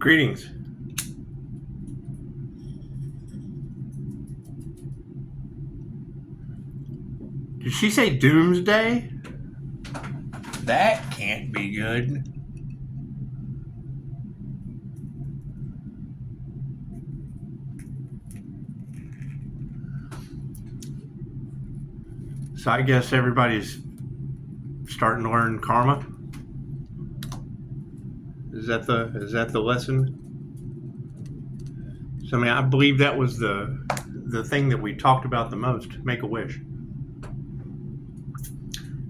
Greetings. Did she say doomsday? That can't be good. So I guess everybody's starting to learn karma. Is that the lesson? So I mean, I believe that was the thing that we talked about the most. Make a wish.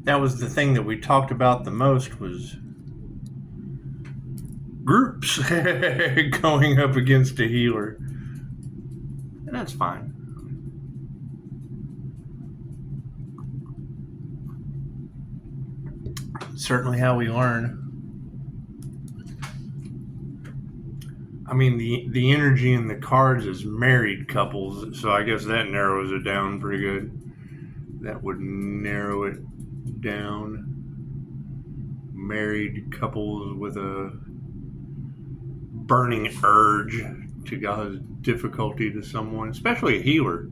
That was the thing that we talked about the most, was groups going up against a healer. And that's fine. Certainly how we learn. I mean, the energy in the cards is married couples, so I guess that narrows it down pretty good. That would narrow it down. Married couples with a burning urge to cause difficulty to someone, especially a healer.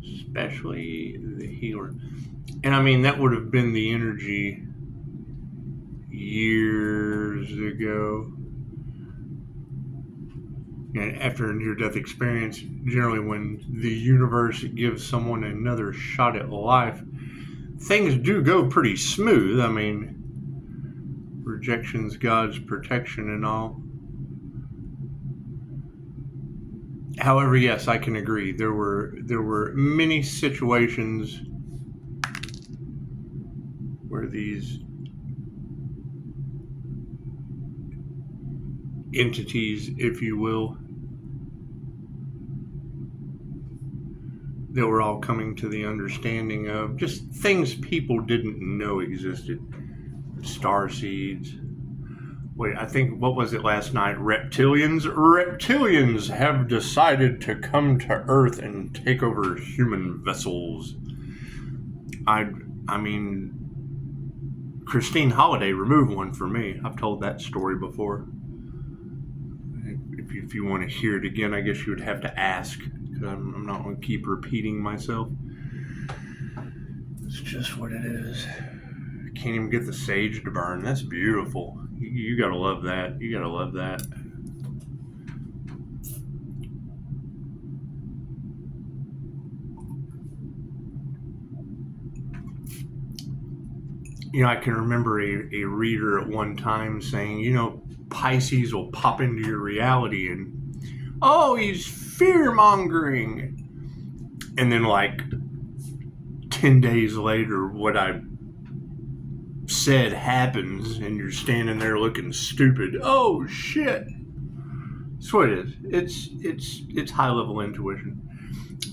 Especially the healer. And I mean, that would have been the energy years ago. And after a near-death experience, generally when the universe gives someone another shot at life, things do go pretty smooth. I mean, rejection's God's protection and all. However, yes, I can agree. There were many situations where these entities, if you will, that were all coming to the understanding of just things people didn't know existed. Star seeds. Wait, I think, what was it last night? Reptilians? Reptilians have decided to come to Earth and take over human vessels. I mean, Christine Holiday removed one for me. I've told that story before. If you want to hear it again, I guess you would have to ask. I'm not going to keep repeating myself. It's just what it is. I can't even get the sage to burn. That's beautiful. You gotta love that. You gotta love that. You know, I can remember a reader at one time saying, you know, Pisces will pop into your reality and, oh, he's fear-mongering. And then like 10 days later, what I said happens and you're standing there looking stupid. Oh, shit. That's what it is. It's high-level intuition.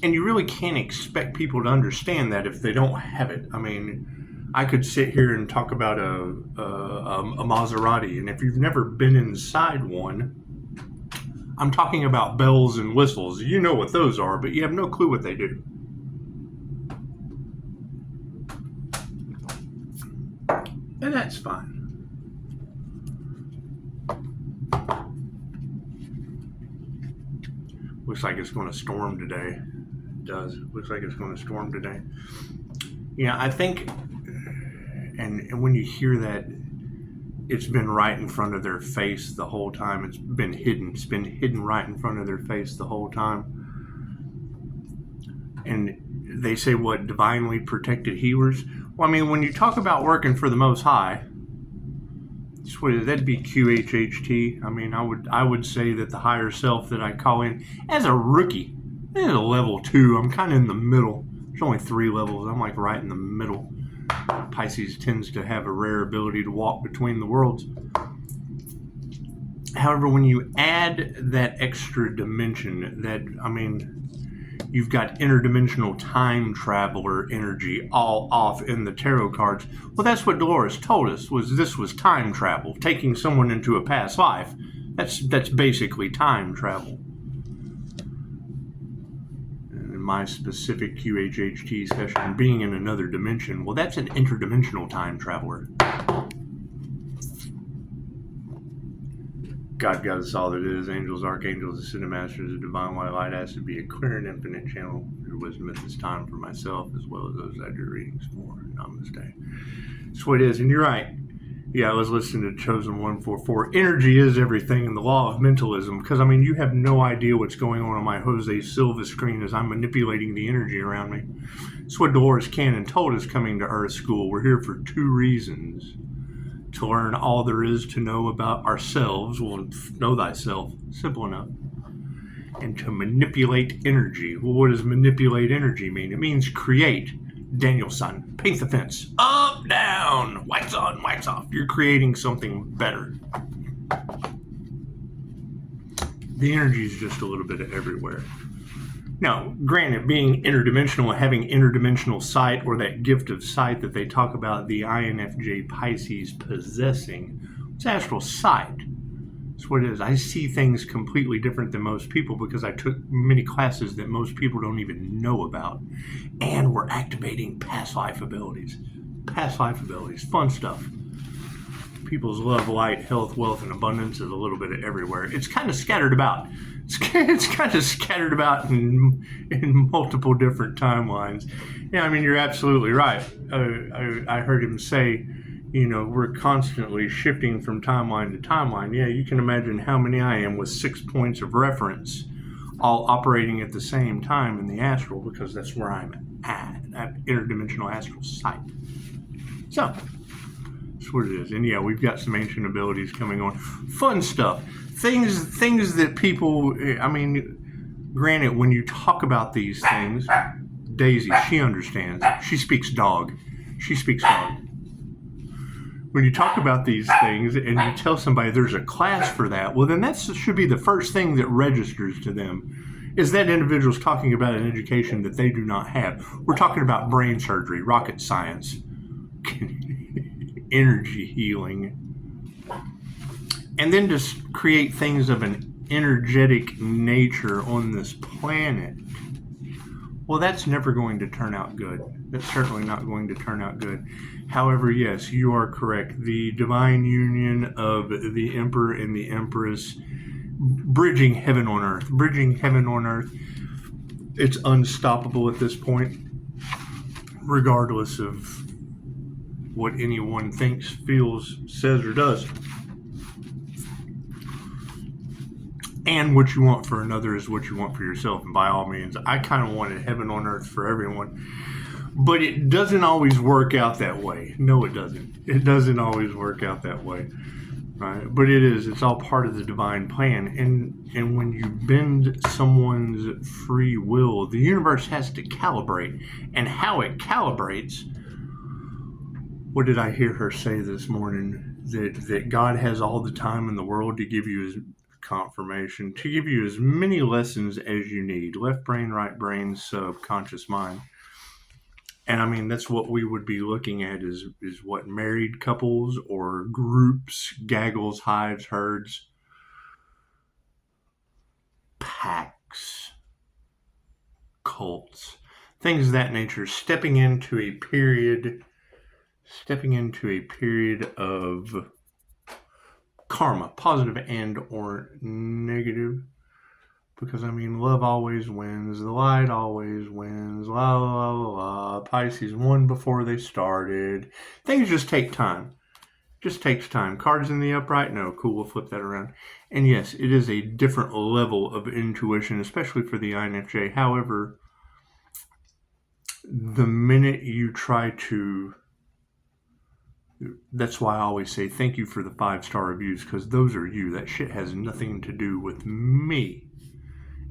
And you really can't expect people to understand that if they don't have it. I mean, I could sit here and talk about a Maserati, and if you've never been inside one, I'm talking about bells and whistles. You know what those are, but you have no clue what they do. And that's fine. Looks like it's going to storm today. It does. Looks like it's going to storm today. Yeah, I think, and when you hear that, it's been right in front of their face the whole time. It's been hidden. It's been hidden right in front of their face the whole time. And they say, what, divinely protected healers? Well, I mean, when you talk about working for the Most High, that'd be QHHT. I mean, I would say that the higher self that I call in as a rookie, at a level 2, I'm kind of in the middle. There's only 3 levels. I'm like right in the middle. Pisces tends to have a rare ability to walk between the worlds. However, when you add that extra dimension, you've got interdimensional time traveler energy all off in the tarot cards. Well, that's what Dolores told us, this was time travel, taking someone into a past life. That's basically time travel. In my specific QHHT session, being in another dimension, well, that's an interdimensional time traveler. God got us all that is. Angels, archangels, ascended masters, the divine white light has to be a clear and infinite channel of your wisdom at this time for myself as well as those I do readings for. Namaste. That's what it is. And you're right. Yeah, I was listening to Chosen 144. Energy is everything in the law of mentalism. Because, I mean, you have no idea what's going on my Jose Silva screen as I'm manipulating the energy around me. That's what Dolores Cannon told us coming to Earth School. We're here for 2 reasons. To learn all there is to know about ourselves. Well, know thyself. Simple enough. And to manipulate energy. Well, what does manipulate energy mean? It means create. Danielson, paint the fence. Up, down, wax on, wax off. You're creating something better. The energy is just a little bit of everywhere. Now, granted, being interdimensional, having interdimensional sight or that gift of sight that they talk about the INFJ Pisces possessing, it's astral sight. That's what it is. I see things completely different than most people because I took many classes that most people don't even know about. And we're activating past life abilities. Past life abilities. Fun stuff. People's love, light, health, wealth, and abundance is a little bit of everywhere. It's kind of scattered about. It's kind of scattered about in multiple different timelines. Yeah, I mean, you're absolutely right. I heard him say, you know, we're constantly shifting from timeline to timeline. Yeah, you can imagine how many I am with 6 points of reference all operating at the same time in the astral because that's where I'm at interdimensional astral sight. So, that's what it is. And yeah, we've got some ancient abilities coming on. Fun stuff. Things that people, I mean, granted, when you talk about these things, Daisy, she understands. She speaks dog. She speaks dog. When you talk about these things and you tell somebody there's a class for that, well, then that should be the first thing that registers to them, is that individual's talking about an education that they do not have. We're talking about brain surgery, rocket science, energy healing, and then just create things of an energetic nature on this planet. Well, that's never going to turn out good. That's certainly not going to turn out good. However, yes, you are correct. The divine union of the Emperor and the Empress, bridging heaven on earth. Bridging heaven on earth. It's unstoppable at this point, regardless of what anyone thinks, feels, says, or does. And what you want for another is what you want for yourself. And by all means, I kind of wanted heaven on earth for everyone. But it doesn't always work out that way. No, it doesn't. It doesn't always work out that way. Right? But it is. It's all part of the divine plan. And when you bend someone's free will, the universe has to calibrate. And how it calibrates, what did I hear her say this morning? That God has all the time in the world to give you his confirmation, to give you as many lessons as you need. Left brain, right brain, subconscious mind. And I mean, that's what we would be looking at is what married couples or groups, gaggles, hives, herds, packs, cults, things of that nature, stepping into a period of karma, positive and or negative. Because, I mean, love always wins. The light always wins. La, la, la, la. Pisces won before they started. Things just take time. Just takes time. Cards in the upright? No. Cool, we'll flip that around. And yes, it is a different level of intuition, especially for the INFJ. However, the minute you try to... That's why I always say thank you for the 5-star reviews, because those are you. That shit has nothing to do with me.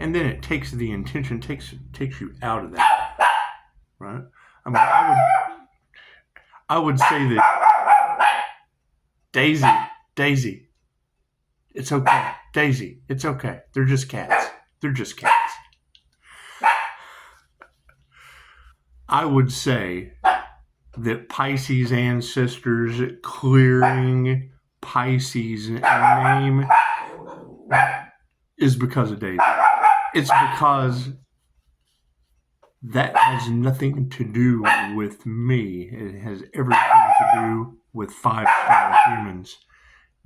And then it takes the intention, takes you out of that, right? I mean, I would say that Daisy, it's okay. Daisy, it's okay. They're just cats. I would say that Pisces ancestors clearing Pisces name is because of Daisy. It's because that has nothing to do with me. It has everything to do with 5-star humans.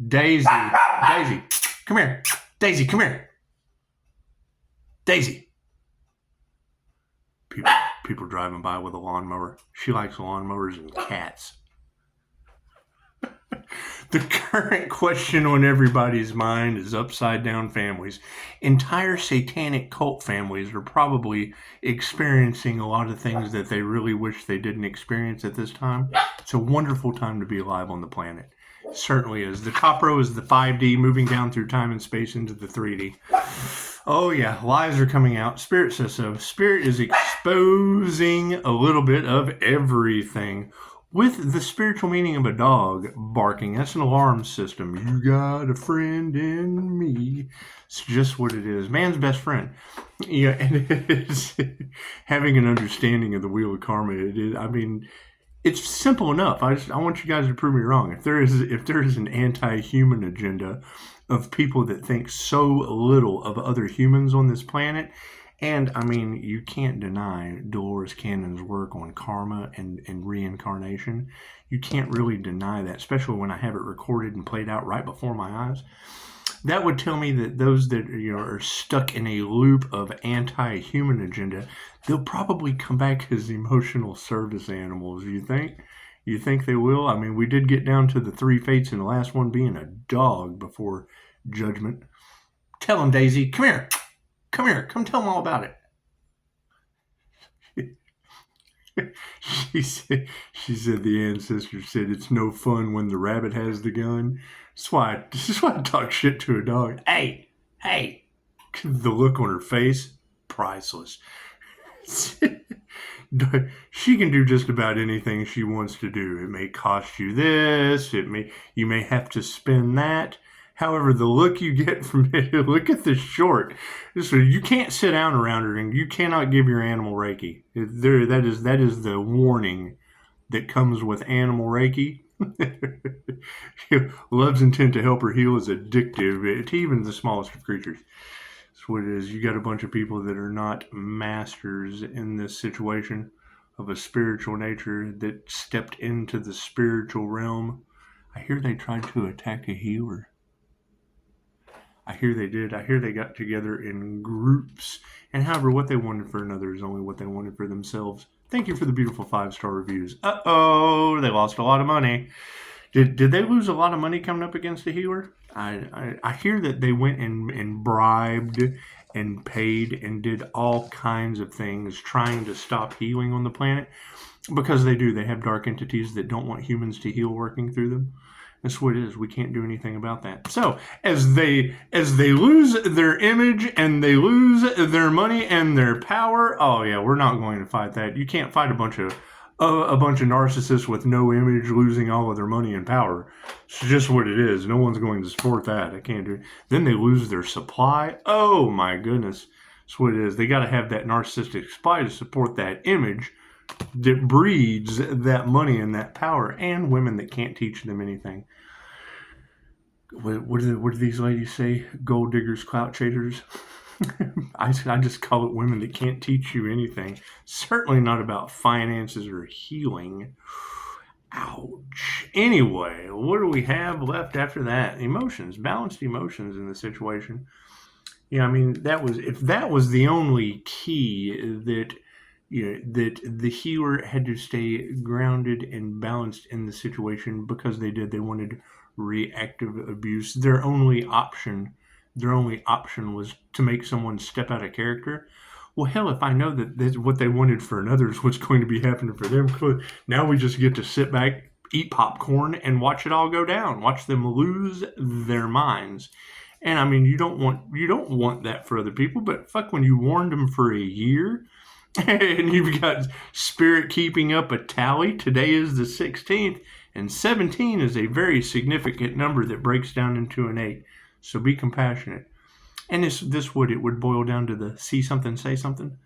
Daisy, Come here. Daisy, come here. Daisy. People driving by with a lawnmower. She likes lawnmowers and cats. The current question on everybody's mind is upside down families. Entire satanic cult families are probably experiencing a lot of things that they really wish they didn't experience at this time. It's a wonderful time to be alive on the planet. It certainly is. The top row is the 5D moving down through time and space into the 3D. Oh yeah, lies are coming out. Spirit says so. Spirit is exposing a little bit of everything. With the spiritual meaning of a dog barking, that's an alarm system. You got a friend in me. It's just what it is. Man's best friend. Yeah, and it's having an understanding of the wheel of karma. It is, I mean, it's simple enough. I want you guys to prove me wrong. If there is an anti-human agenda of people that think so little of other humans on this planet. And, I mean, you can't deny Dolores Cannon's work on karma and reincarnation. You can't really deny that, especially when I have it recorded and played out right before my eyes. That would tell me that those that are stuck in a loop of anti-human agenda, they'll probably come back as emotional service animals, you think? You think they will? I mean, we did get down to the 3 fates and the last one being a dog before judgment. Tell him, Daisy. Come here. Come here. Come tell them all about it. She said the ancestor said it's no fun when the rabbit has the gun. This is why I talk shit to a dog. Hey. The look on her face, priceless. She can do just about anything she wants to do. It may cost you this. You may have to spend that. However, the look you get from it, look at the short. So you can't sit down around her and you cannot give your animal Reiki. That is the warning that comes with animal Reiki. Love's intent to help her heal is addictive to even the smallest of creatures. That's what it is. You got a bunch of people that are not masters in this situation of a spiritual nature that stepped into the spiritual realm. I hear they tried to attack a healer. I hear they did. I hear they got together in groups. And however, what they wanted for another is only what they wanted for themselves. Thank you for the beautiful 5-star reviews. Uh-oh, they lost a lot of money. Did they lose a lot of money coming up against the healer? I hear that they went and bribed and paid and did all kinds of things trying to stop healing on the planet. Because they do. They have dark entities that don't want humans to heal working through them. That's what it is. We can't do anything about that. So as they lose their image and they lose their money and their power, oh yeah, we're not going to fight that. You can't fight a bunch of narcissists with no image losing all of their money and power. It's just what it is. No one's going to support that. I can't do it. Then they lose their supply. Oh my goodness. That's what it is. They got to have that narcissistic supply to support that image that breeds that money and that power, and women that can't teach them anything. What do these ladies say? Gold diggers, clout chasers. I just call it women that can't teach you anything. Certainly not about finances or healing. Ouch. Anyway, what do we have left after that? Emotions, balanced emotions in the situation. Yeah, I mean, if that was the only key that that the healer had to stay grounded and balanced in the situation, because they wanted reactive abuse. Their only option was to make someone step out of character. Well, hell, if I know that what they wanted for another is what's going to be happening for them, now we just get to sit back, eat popcorn, and watch it all go down. Watch them lose their minds. And I mean, you don't want that for other people, but fuck, when you warned them for a year, and you've got spirit keeping up a tally. Today is the 16th, and 17 is a very significant number that breaks down into an 8. So be compassionate. And this would boil down to the see something, say something.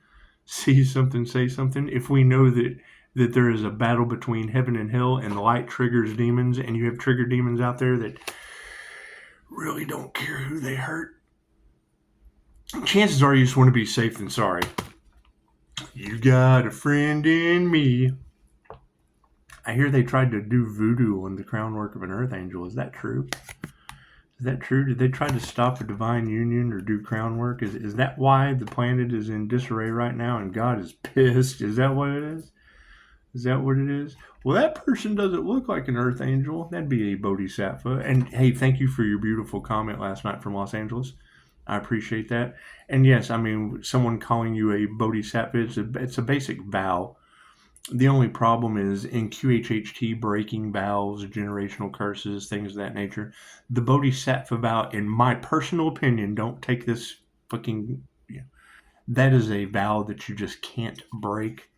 See something, say something. If we know that there is a battle between heaven and hell, and the light triggers demons, and you have triggered demons out there that really don't care who they hurt, chances are you just want to be safe than sorry. You got a friend in me. I hear they tried to do voodoo on the crown work of an earth angel. Is that true? Is that true? Did they try to stop a divine union or do crown work? Is that why the planet is in disarray right now and God is pissed? Is that what it is? Is that what it is? Well, that person doesn't look like an earth angel. That'd be a bodhisattva. And hey, thank you for your beautiful comment last night from Los Angeles. I appreciate that. And yes, I mean, someone calling you a bodhisattva, it's a basic vow. The only problem is in QHHT, breaking vows, generational curses, things of that nature. The bodhisattva vow, in my personal opinion, don't take this fucking. Yeah, that is a vow that you just can't break.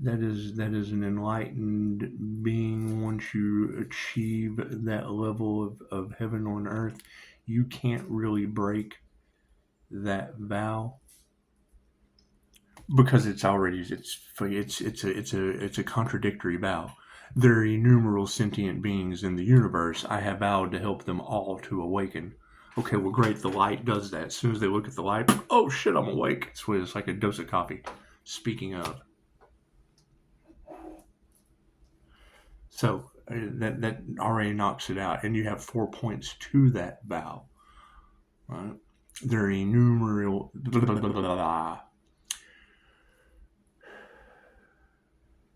That is an enlightened being. Once you achieve that level of heaven on earth, you can't really break that vow because it's a contradictory vow. There are innumerable sentient beings in the universe. I have vowed to help them all to awaken. Okay, well, great. The light does that. As soon as they look at the light, oh shit, I'm awake. It's like a dose of coffee. Speaking of, so that already knocks it out, and you have 4 points to that vow. Right? There are innumerable.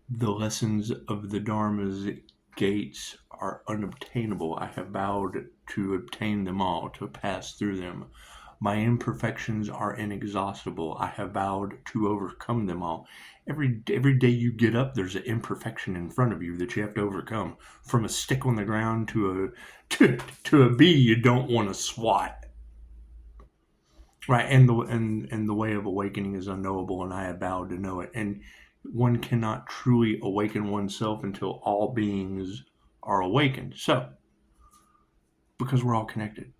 The lessons of the Dharma's gates are unobtainable. I have vowed to obtain them all, to pass through them. My imperfections are inexhaustible. I have vowed to overcome them all. Every day you get up, there's an imperfection in front of you that you have to overcome. From a stick on the ground to a bee you don't want to swat. Right, and the way of awakening is unknowable, and I have vowed to know it. And one cannot truly awaken oneself until all beings are awakened. So, because we're all connected.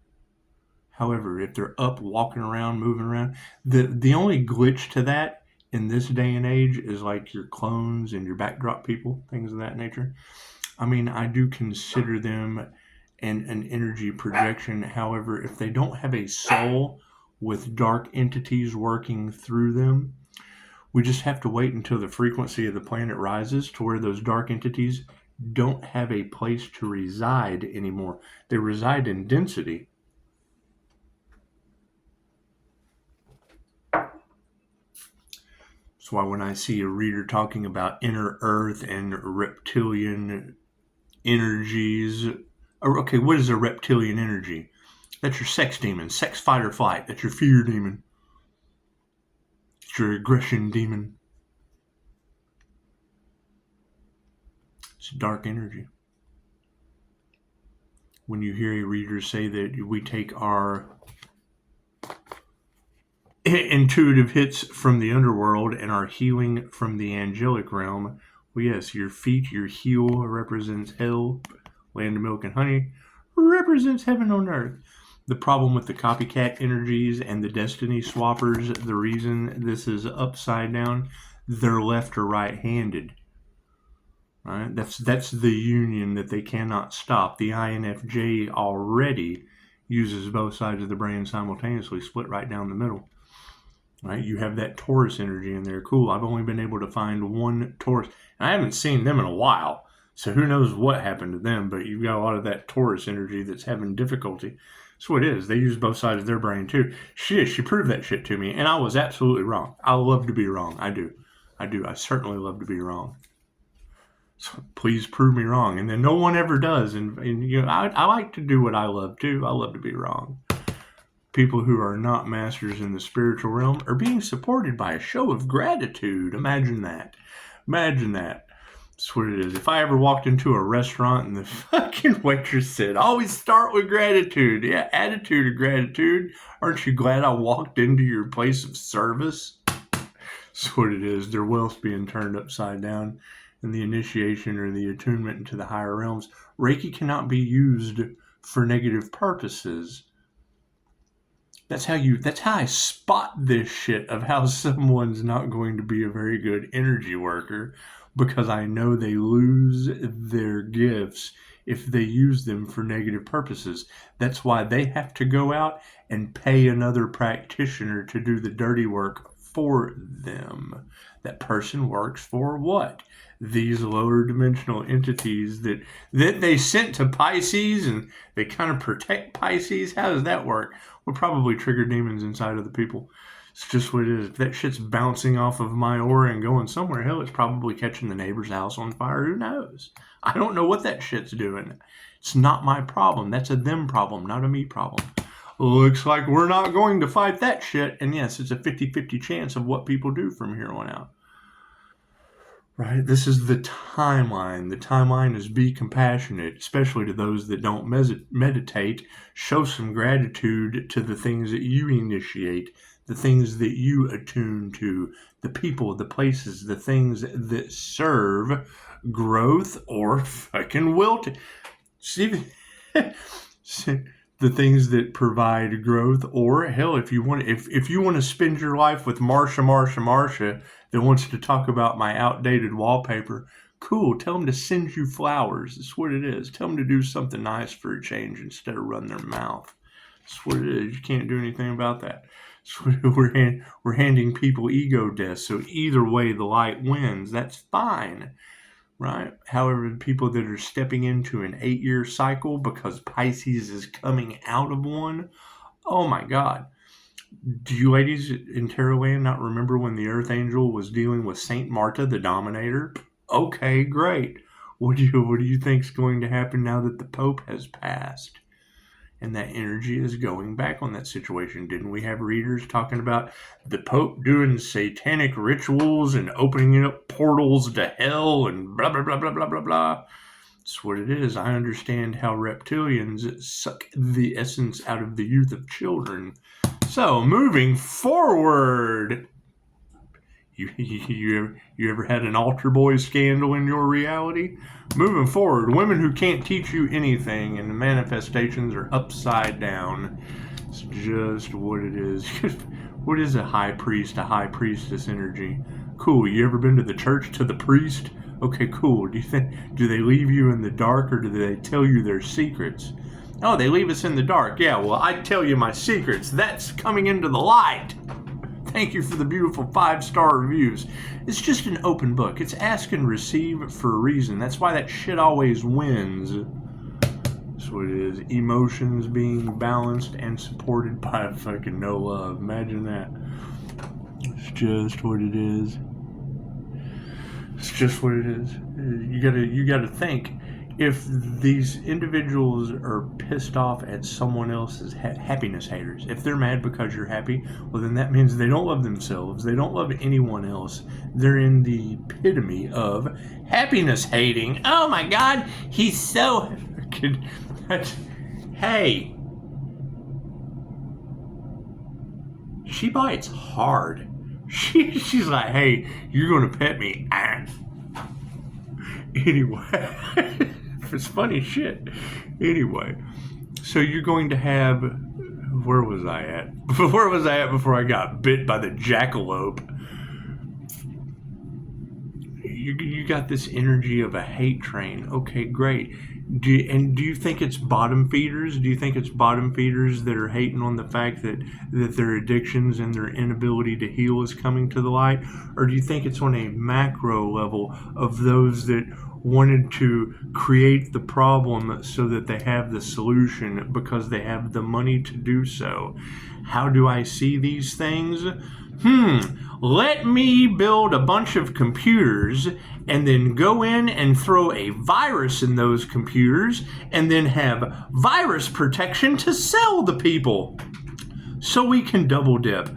However, if they're up, walking around, moving around, the only glitch to that in this day and age is like your clones and your backdrop people, things of that nature. I mean, I do consider them an energy projection. However, if they don't have a soul with dark entities working through them, we just have to wait until the frequency of the planet rises to where those dark entities don't have a place to reside anymore. They reside in density. That's why when I see a reader talking about inner earth and reptilian energies, okay, what is a reptilian energy? That's your sex demon, sex fight or flight. That's your fear demon. It's your aggression demon. It's dark energy. When you hear a reader say that we take our intuitive hits from the underworld and our healing from the angelic realm, well, yes, your feet, your heel represents hell, land of milk and honey, represents heaven on earth. The problem with the copycat energies and the destiny swappers, the reason this is upside down, they're left or right-handed. Right? That's the union that they cannot stop. The INFJ already uses both sides of the brain simultaneously, split right down the middle. Right? You have that Taurus energy in there. Cool. I've only been able to find one Taurus. I haven't seen them in a while, so who knows what happened to them, but you've got a lot of that Taurus energy that's having difficulty. That's what it is. They use both sides of their brain too. She proved that shit to me, and I was absolutely wrong. I love to be wrong. I do. I certainly love to be wrong. So please prove me wrong. And then no one ever does. And you know, I like to do what I love too. I love to be wrong. People who are not masters in the spiritual realm are being supported by a show of gratitude. Imagine that. Imagine that. That's what it is. If I ever walked into a restaurant and the fucking waitress said, always start with gratitude. Yeah, attitude of gratitude. Aren't you glad I walked into your place of service? That's what it is. Their wealth's being turned upside down. And the initiation or the attunement into the higher realms. Reiki cannot be used for negative purposes. That's how I spot this shit of how someone's not going to be a very good energy worker, because I know they lose their gifts if they use them for negative purposes. That's why they have to go out and pay another practitioner to do the dirty work for them. That person works for what? These lower dimensional entities that they sent to Pisces, and they kind of protect Pisces. How does that work? Will probably trigger demons inside of the people. It's just what it is. If that shit's bouncing off of my aura and going somewhere, hell, it's probably catching the neighbor's house on fire. Who knows? I don't know what that shit's doing. It's not my problem. That's a them problem, not a me problem. Looks like we're not going to fight that shit. And yes, it's a 50-50 chance of what people do from here on out. Right? This is the timeline. The timeline is be compassionate, especially to those that don't meditate. Show some gratitude to the things that you initiate, the things that you attune to, the people, the places, the things that serve growth or fucking wilting. See, the things that provide growth, or hell, if you want to spend your life with Marsha that wants to talk about my outdated wallpaper, cool. Tell them to send you flowers. That's what it is. Tell them to do something nice for a change instead of run their mouth. That's what it is. You can't do anything about that. So we're handing people ego deaths. So either way, the light wins. That's fine. Right? However, the people that are stepping into an 8-year cycle because Pisces is coming out of one, oh my God. Do you ladies in Tarot Land not remember when the Earth Angel was dealing with Saint Marta, the Dominator? Okay, great. What do you think is going to happen now that the Pope has passed? And that energy is going back on that situation. Didn't we have readers talking about the Pope doing satanic rituals and opening up portals to hell and blah, blah, blah, blah, blah, blah, blah? That's what it is. I understand how reptilians suck the essence out of the youth of children. So, moving forward, you ever had an altar boy scandal in your reality? Moving forward, women who can't teach you anything and the manifestations are upside down. It's just what it is. What is a high priestess energy? Cool. You ever been to the church to the priest? Okay, cool. Do they leave you in the dark, or do they tell you their secrets? Oh, they leave us in the dark. Yeah, well, I tell you my secrets. That's coming into the light. Thank you for the beautiful 5-star reviews. It's just an open book. It's ask and receive for a reason. That's why that shit always wins. That's what it is. Emotions being balanced and supported by fucking no love. Imagine that. It's just what it is. It's just what it is. You gotta think. If these individuals are pissed off at someone else's happiness haters, if they're mad because you're happy, well, then that means they don't love themselves. They don't love anyone else. They're in the epitome of happiness hating. Oh my God, he's so... Hey. She bites hard. She's like, hey, you're going to pet me. Anyway... It's funny shit. Anyway, so you're going to have... Where was I at? Where was I at before I got bit by the jackalope? You got this energy of a hate train. Okay, great. Do you think it's bottom feeders? Do you think it's bottom feeders that are hating on the fact that their addictions and their inability to heal is coming to the light? Or do you think it's on a macro level of those that wanted to create the problem so that they have the solution because they have the money to do so? How do I see these things? Let me build a bunch of computers and then go in and throw a virus in those computers and then have virus protection to sell the people so we can double dip.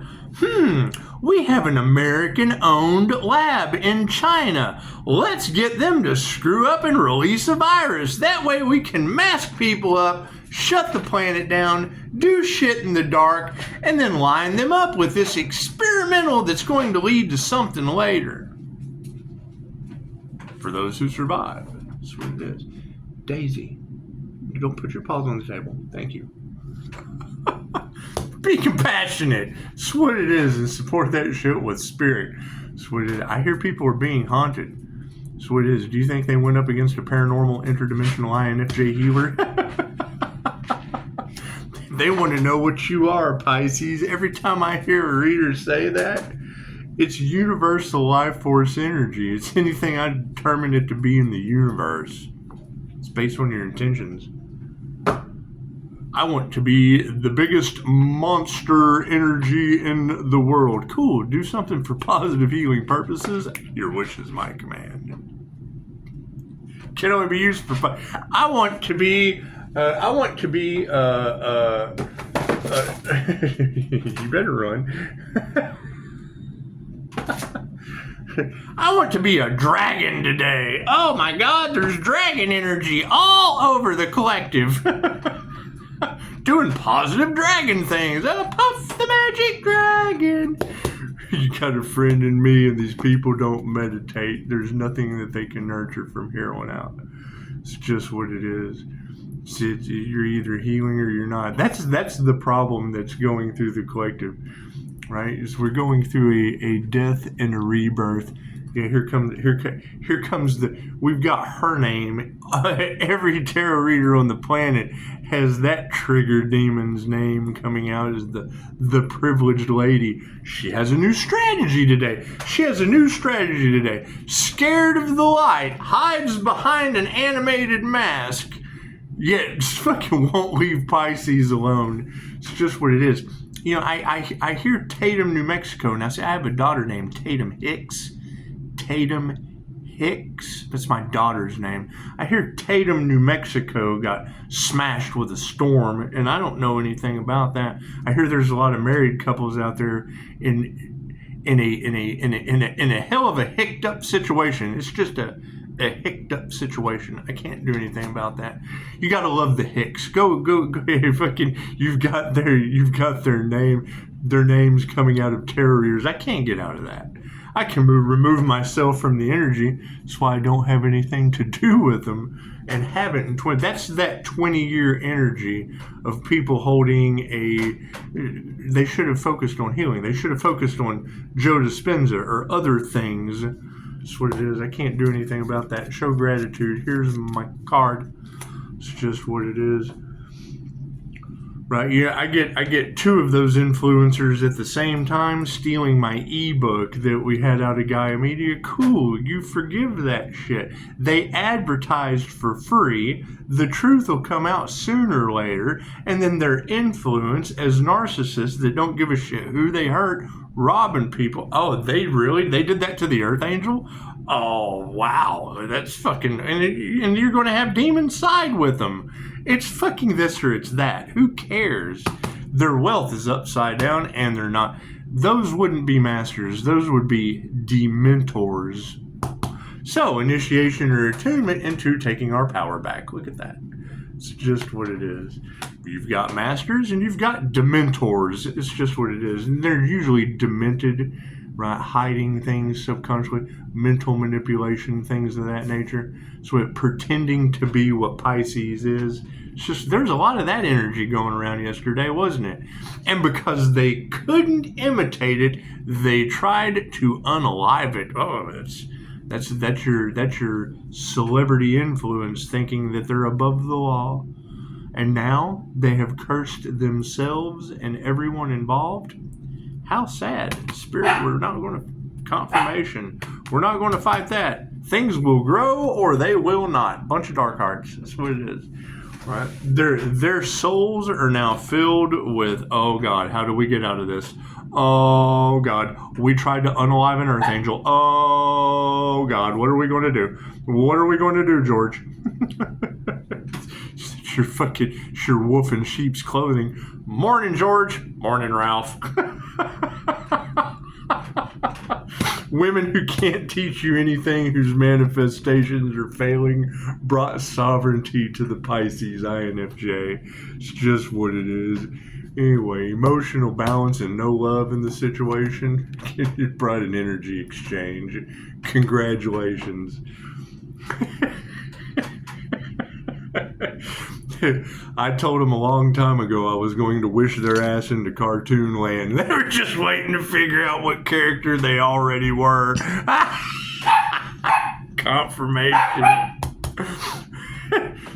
We have an American-owned lab in China. Let's get them to screw up and release a virus. That way we can mask people up, shut the planet down, do shit in the dark, and then line them up with this experimental that's going to lead to something later. For those who survive. That's what it is. Daisy, don't put your paws on the table. Thank you. Be compassionate. That's what it is, and support that shit with spirit. That's what it is. I hear people are being haunted. That's what it is. Do you think they went up against a paranormal interdimensional INFJ healer? They want to know what you are, Pisces. Every time I hear a reader say that, It's universal life force energy. It's anything I determine it to be in the universe. It's based on your intentions. I want to be the biggest monster energy in the world. Cool. Do something for positive healing purposes. Your wish is my command. Can only be used for. I want to be. You better run. I want to be a dragon today. Oh my God, there's dragon energy all over the collective. Doing positive dragon things. Oh, Puff the Magic Dragon. You got a friend in me, and these people don't meditate. There's nothing that they can nurture from here on out. It's just what it is. You're either healing or you're not. That's the problem that's going through the collective, right? Is we're going through a death and a rebirth. Yeah, here comes we've got her name. Every tarot reader on the planet has that trigger demon's name coming out as the privileged lady. She has a new strategy today. Scared of the light, hides behind an animated mask, yet fucking won't leave Pisces alone. It's just what it is. You know, I hear Tatum, New Mexico. Now, see, I have a daughter named Tatum Hicks. That's my daughter's name. I hear Tatum, New Mexico got smashed with a storm, and I don't know anything about that. I hear there's a lot of married couples out there in a hell of a hicked up situation. It's just a hicked up situation. I can't do anything about that. You gotta love the Hicks. Go fucking you've got their names coming out of tarot readers. I can't get out of that. I can remove myself from the energy. That's why I don't have anything to do with them, and haven't in 20. That's that 20-year energy of people holding they should have focused on healing. They should have focused on Joe Dispenza or other things. That's what it is. I can't do anything about that. Show gratitude. Here's my card. It's just what it is. Right, yeah, I get two of those influencers at the same time stealing my ebook that we had out of Gaia Media. Cool, you forgive that shit. They advertised for free. The truth will come out sooner or later, and then their influence as narcissists that don't give a shit who they hurt, robbing people. Oh, they did that to the Earth Angel? Oh, wow, that's fucking, and you're going to have demons side with them. It's fucking this or it's that. Who cares? Their wealth is upside down, and they're not. Those wouldn't be masters. Those would be dementors. So, initiation or attunement into taking our power back. Look at that. It's just what it is. You've got masters and you've got dementors. It's just what it is. And they're usually demented, right? Hiding things subconsciously, mental manipulation, things of that nature. So pretending to be what Pisces is. It's just, there's a lot of that energy going around yesterday, wasn't it? And because they couldn't imitate it, they tried to unalive it. Oh, that's your celebrity influence, thinking that they're above the law. And now they have cursed themselves and everyone involved. How sad. Spirit, we're not going to confirmation. We're not going to fight that. Things will grow or they will not. Bunch of dark hearts. That's what it is. Right? Their souls are now filled with, oh God, how do we get out of this? Oh God, we tried to unalive an Earth Angel. Oh God, what are we going to do? What are we going to do, George? It's your wolf in sheep's clothing. Morning, George. Morning, Ralph. Women who can't teach you anything, whose manifestations are failing, brought sovereignty to the Pisces INFJ. It's just what it is. Anyway, emotional balance and no love in the situation. It brought an energy exchange. Congratulations. I told them a long time ago I was going to wish their ass into cartoon land. They were just waiting to figure out what character they already were. Confirmation.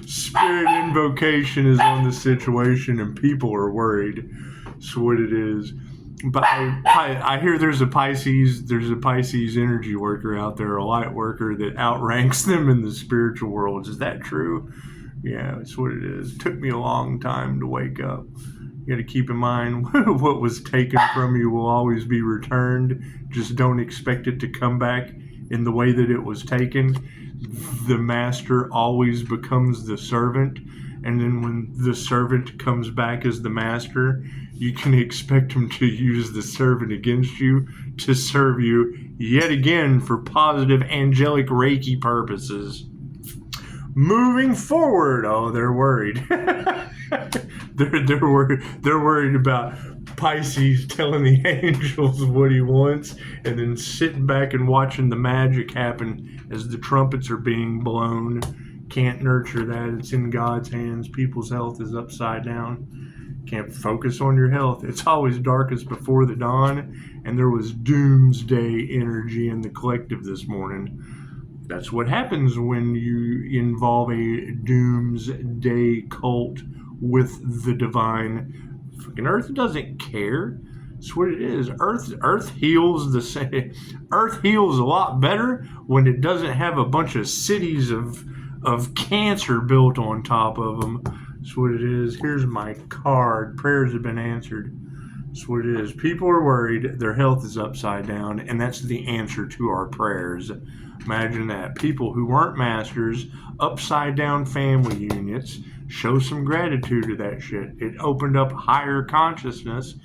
Spirit invocation is on the situation and people are worried. That's what it is. But I hear there's a Pisces energy worker out there, a light worker that outranks them in the spiritual world. Is that true? Yeah, that's what it is. It took me a long time to wake up. You got to keep in mind what was taken from you will always be returned. Just don't expect it to come back in the way that it was taken. The master always becomes the servant. And then when the servant comes back as the master, you can expect him to use the servant against you to serve you yet again for positive angelic Reiki purposes. Moving forward, oh, they're worried. They're worried about Pisces telling the angels what he wants and then sitting back and watching the magic happen as the trumpets are being blown. Can't nurture that. It's in God's hands. People's health is upside down. Can't focus on your health. It's always darkest before the dawn, and there was doomsday energy in the collective this morning. That's what happens when you involve a doomsday cult with the divine. Fucking Earth doesn't care. That's what it is. Earth heals Earth heals a lot better when it doesn't have a bunch of cities of cancer built on top of them. That's what it is. Here's my card. Prayers have been answered. That's what it is. People are worried. Their health is upside down, and that's the answer to our prayers. Imagine that. People who weren't masters, upside down family units, show some gratitude to that shit. It opened up higher consciousness.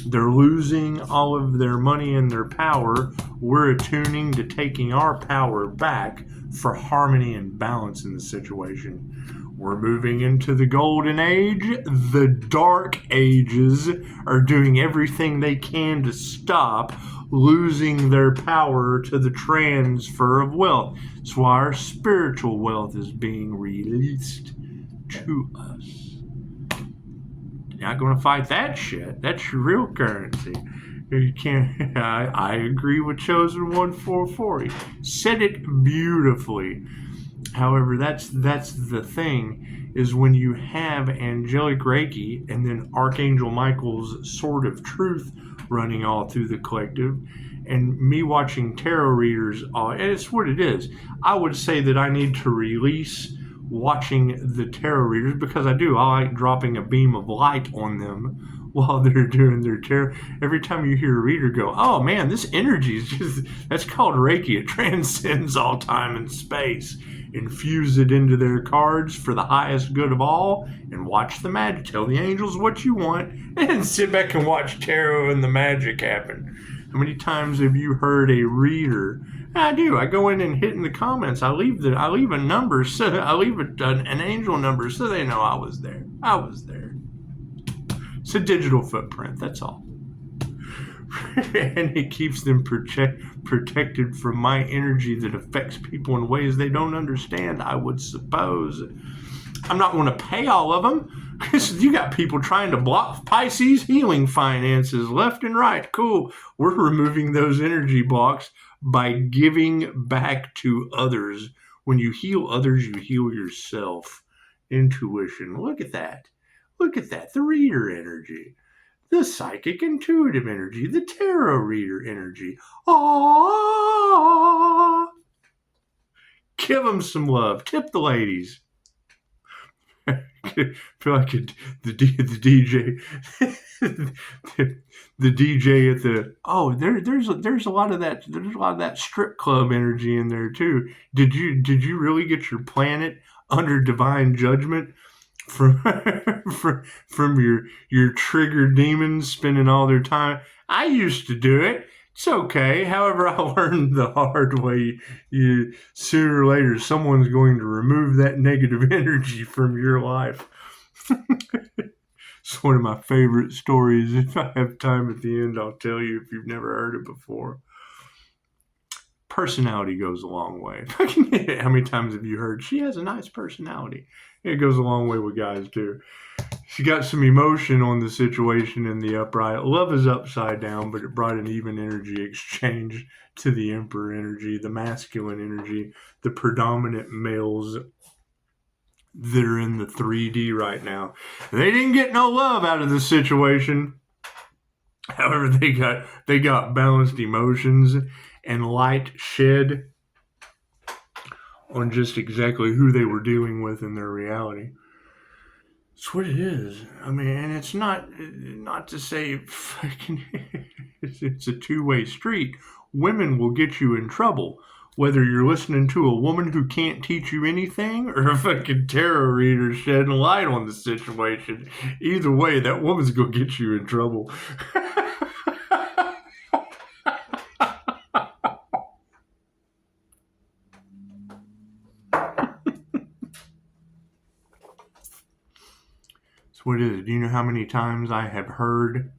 They're losing all of their money and their power. We're attuning to taking our power back for harmony and balance in the situation. We're moving into the golden age. The dark ages are doing everything they can to stop losing their power to the transfer of wealth. That's why our spiritual wealth is being released to us. You're not going to fight that shit. That's your real currency. You can't. I agree with Chosen 144. He said it beautifully. However, that's the thing, is when you have angelic Reiki and then Archangel Michael's Sword of Truth running all through the collective, and me watching tarot readers, and it's what it is. I would say that I need to release watching the tarot readers because I do. I like dropping a beam of light on them while they're doing their tarot. Every time you hear a reader go, oh man, this energy is just, that's called Reiki. It transcends all time and space. Infuse it into their cards for the highest good of all, and watch the magic. Tell the angels what you want, and sit back and watch tarot and the magic happen. How many times have you heard a reader? I do. I go in and hit in the comments. I leave a number, so I leave an angel number so they know I was there. I was there. It's a digital footprint. That's all. And it keeps them protected from my energy that affects people in ways they don't understand, I would suppose. I'm not going to pay all of them, because you got people trying to block Pisces healing finances left and right. Cool. We're removing those energy blocks by giving back to others. When you heal others, you heal yourself. Intuition. Look at that. Look at that. The reader energy. The psychic intuitive energy, the tarot reader energy. Aww. Give them some love. Tip the ladies. I feel like the DJ, the DJ at the there's a lot of that. There's a lot of that strip club energy in there too. Did you really get your planet under divine judgment? From your trigger demons spending all their time. I used to do it. It's okay. However, I learned the hard way. Sooner or later, someone's going to remove that negative energy from your life. It's one of my favorite stories. If I have time at the end, I'll tell you if you've never heard it before. Personality goes a long way. How many times have you heard, she has a nice personality? It goes a long way with guys too. She got some emotion on the situation in the upright. Love is upside down, but it brought an even energy exchange to the Emperor energy, the masculine energy, the predominant males that are in the 3D right now. They didn't get no love out of the situation. However, they got balanced emotions and light shed on just exactly who they were dealing with in their reality. It's what it is. I mean, and it's not to say fucking it's a two-way street. Women will get you in trouble. Whether you're listening to a woman who can't teach you anything or a fucking tarot reader shedding light on the situation, either way, that woman's gonna get you in trouble. That's what it is. Do you know how many times I have heard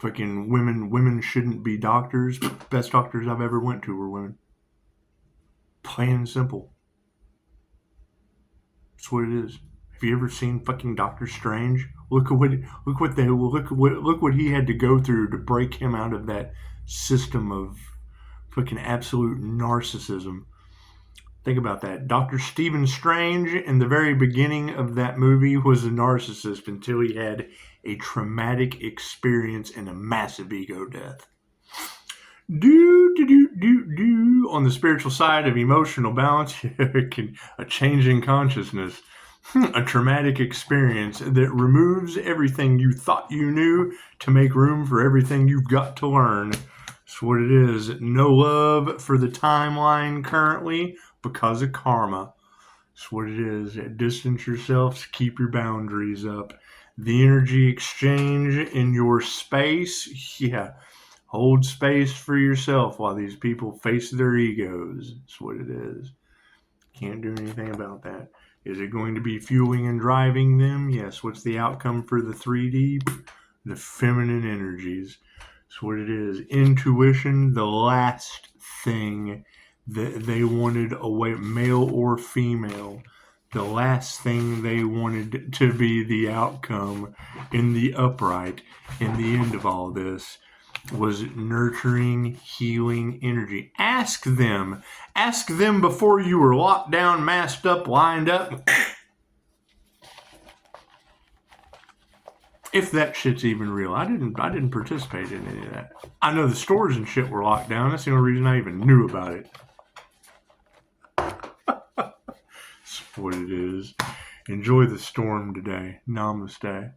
fucking women shouldn't be doctors? Best doctors I've ever went to were women. Plain and simple. That's what it is. Have you ever seen fucking Doctor Strange? Look what he had to go through to break him out of that system of fucking absolute narcissism. Think about that. Dr. Stephen Strange, in the very beginning of that movie, was a narcissist until he had a traumatic experience and a massive ego death. On the spiritual side of emotional balance, a change in consciousness, a traumatic experience that removes everything you thought you knew to make room for everything you've got to learn. That's what it is. No love for the timeline currently because of karma. That's what it is. Distance yourself, keep your boundaries up. The energy exchange in your space, hold space for yourself while these people face their egos. That's what it is. Can't do anything about that. Is it going to be fueling and driving them? Yes. What's the outcome for the 3D? The feminine energies. That's what it is. Intuition, the last thing that they wanted away, male or female. The last thing they wanted to be the outcome in the upright, in the end of all this, was nurturing, healing energy. Ask them before you were locked down, masked up, lined up, if that shit's even real. I didn't participate in any of that. I know the stores and shit were locked down. That's the only reason I even knew about it. That's what it is. Enjoy the storm today. Namaste.